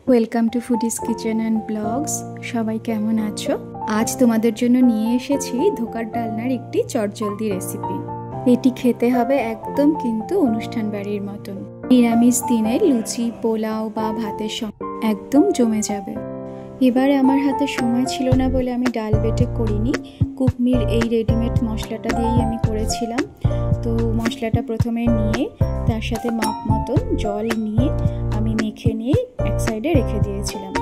Welcome to foodies kitchen and blogs. সবাই কেমন আছো? আজ তোমাদের জন্য নিয়ে এসেছি ধোকার ডালনার একটি চটজলদি রেসিপি। এটি খেতে হবে একদম কিন্তু অনুষ্ঠান বাড়ির মতন। নিরামিষ দিনে লুচি, পোলাও বা ভাতের সঙ্গে একদম জমে যাবে। এবারে আমার হাতে সময় ছিল না বলে আমি ডাল বেটে করিনি, কুকমির এই রেডিমেড মশলাটা দিয়েই আমি করেছিলাম। তো মশলাটা প্রথমে নিয়ে তার সাথে মাপ মতন জল নিয়ে আমি মেখে নিয়ে এক সাইডে রেখে দিয়েছিলাম।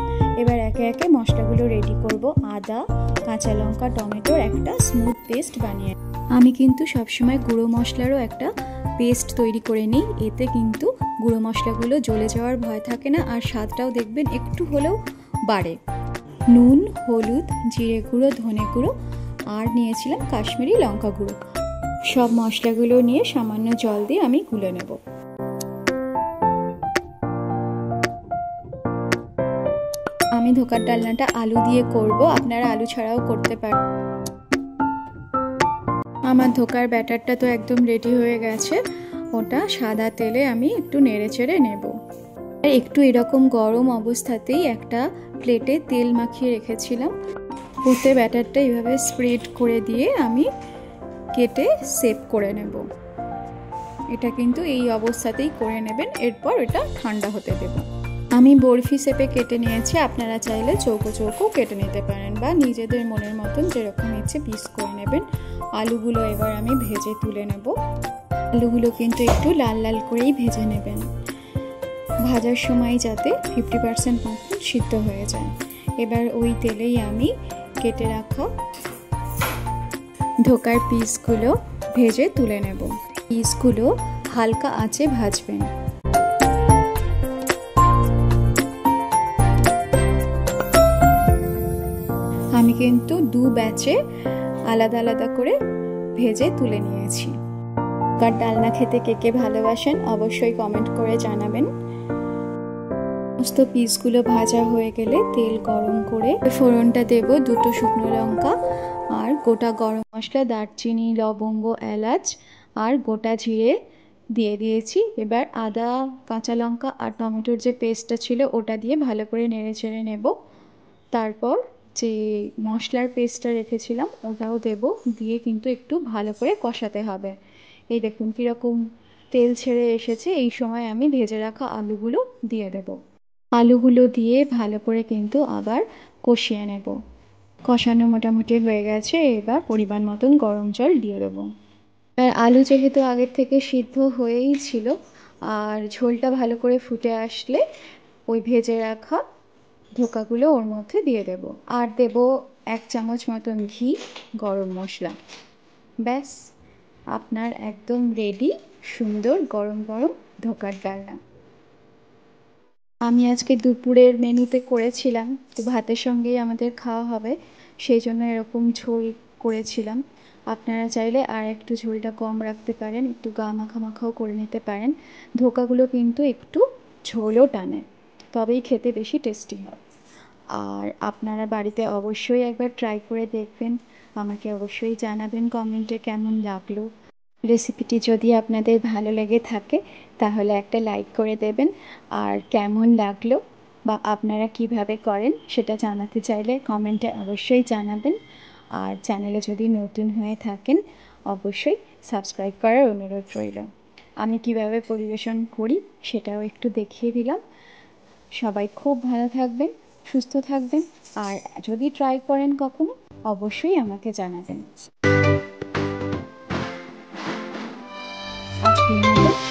এবার একে একে মশলাগুলো রেডি করব। আদা, কাঁচা লঙ্কা, টমেটোর একটা স্মুথ পেস্ট বানিয়ে আমি কিন্তু সবসময় গুঁড়ো মশলারও একটা পেস্ট তৈরি করে নিই। এতে কিন্তু গুঁড়ো মশলাগুলো জ্বলে যাওয়ার ভয় থাকে না, আর স্বাদটাও দেখবেন একটু হলেও বাড়ে। নুন, হলুদ, জিরে গুঁড়ো, ধনে গুঁড়ো আর নিয়েছিলাম কাশ্মীরি লঙ্কা গুঁড়ো। সব মশলাগুলো নিয়ে সামান্য জল দিয়ে আমি গুলে নেব। আমি ধোকার ডালনাটা আলু দিয়ে করব, আপনারা আলু ছাড়াও করতে পারেন। আমার ধোকার ব্যাটারটা তো একদম রেডি হয়ে গেছে। ওটা সাদা তেলে আমি একটু নেড়ে চেড়ে নেব। একটু এরকম গরম অবস্থাতেই একটা প্লেটে তেল মাখিয়ে রেখেছিলাম, ওতে ব্যাটারটা এইভাবে স্প্রেড করে দিয়ে আমি কেটে সেভ করে নেব। এটা কিন্তু এই অবস্থাতেই করে নেবেন, এরপর এটা ঠান্ডা হতে দেব। আমি বরফি শেপে কেটে নিয়েছি, আপনারা চাইলে চৌকো চৌকো কেটে নিতে পারেন বা নিজেদের মনের মতন যেরকম ইচ্ছে পিস করে নেবেন। আলুগুলো এবার আমি ভেজে তুলে নেব। আলুগুলো কিন্তু একটু লাল লাল করেই ভেজে নেবেন, ভাজার সময় যাতে 50% মতন সিদ্ধ হয়ে যায়। এবার ওই তেলেই আমি কেটে রাখা ধোকার পিসগুলো ভেজে তুলে নেব। পিসগুলো হালকা আঁচে ভাজবেন। আমি কিন্তু দু ব্যাচে আলাদা আলাদা করে ভেজে তুলে নিয়েছি। ধোকার ডালনা খেতে কে কে ভালোবাসেন অবশ্যই কমেন্ট করে জানাবেন। সমস্ত পিসগুলো ভাজা হয়ে গেলে তেল গরম করে ফোড়নটা দেব দুটো শুকনো লঙ্কা আর গোটা গরম মশলা, দারচিনি, লবঙ্গ, এলাচ আর গোটা জিরে দিয়ে দিয়েছি। এবার আদা, কাঁচা লঙ্কা আর টমেটোর যে পেস্টটা ছিল ওটা দিয়ে ভালো করে নেড়ে চেড়ে নেব। তারপর যে মশলার পেস্টটা রেখেছিলাম ওটাও দেব, দিয়ে কিন্তু একটু ভালো করে কষাতে হবে। এই দেখুন কীরকম তেল ছেড়ে এসেছে। এই সময় আমি ভেজে রাখা আলুগুলো দিয়ে দেব। আলুগুলো দিয়ে ভালো করে কিন্তু আবার কষিয়ে নেব। কষানো মোটামুটি হয়ে গেছে, এবার পরিমাণ মতন গরম জল দিয়ে দেবো। আর আলু যেহেতু আগের থেকে সিদ্ধ হয়েই ছিল, আর ঝোলটা ভালো করে ফুটে আসলে ওই ভেজে রাখা ধোকাগুলো ওর মধ্যে দিয়ে দেব। আর দেব 1 চামচ মতন ঘি, গরম মশলা। ব্যাস, আপনার একদম রেডি সুন্দর গরম গরম ধোকার ডালনা। আমি আজকে দুপুরের মেনুতে করেছিলাম, তো ভাতের সঙ্গেই আমাদের খাওয়া হবে, সেই জন্য এরকম ঝোল করেছিলাম। আপনারা চাইলে আর একটু ঝোলটা কম রাখতে পারেন, একটু গা মাখা মাখাও করে নিতে পারেন। ধোকাগুলো কিন্তু একটু ঝোলও টানে, তবেই খেতে বেশি টেস্টি হয়। আর আপনারা বাড়িতে অবশ্যই একবার ট্রাই করে দেখবেন, আমাকে অবশ্যই জানাবেন কমেন্টে কেমন লাগলো। রেসিপিটি যদি আপনাদের ভালো লেগে থাকে তাহলে একটা লাইক করে দেবেন, আর কেমন লাগলো বা আপনারা কিভাবে করেন সেটা জানাতে চাইলে কমেন্টে অবশ্যই জানাবেন। আর চ্যানেলে যদি নতুন হয়ে থাকেন অবশ্যই সাবস্ক্রাইব করার অনুরোধ রইল। আমি কিভাবে পরিবেশন করি সেটাও একটু দেখিয়ে দিলাম। সবাই খুব ভালো থাকবেন, সুস্থ থাকবেন, আর যদি ট্রাই করেন কখনো অবশ্যই আমাকে জানাবেন। আজকের মতো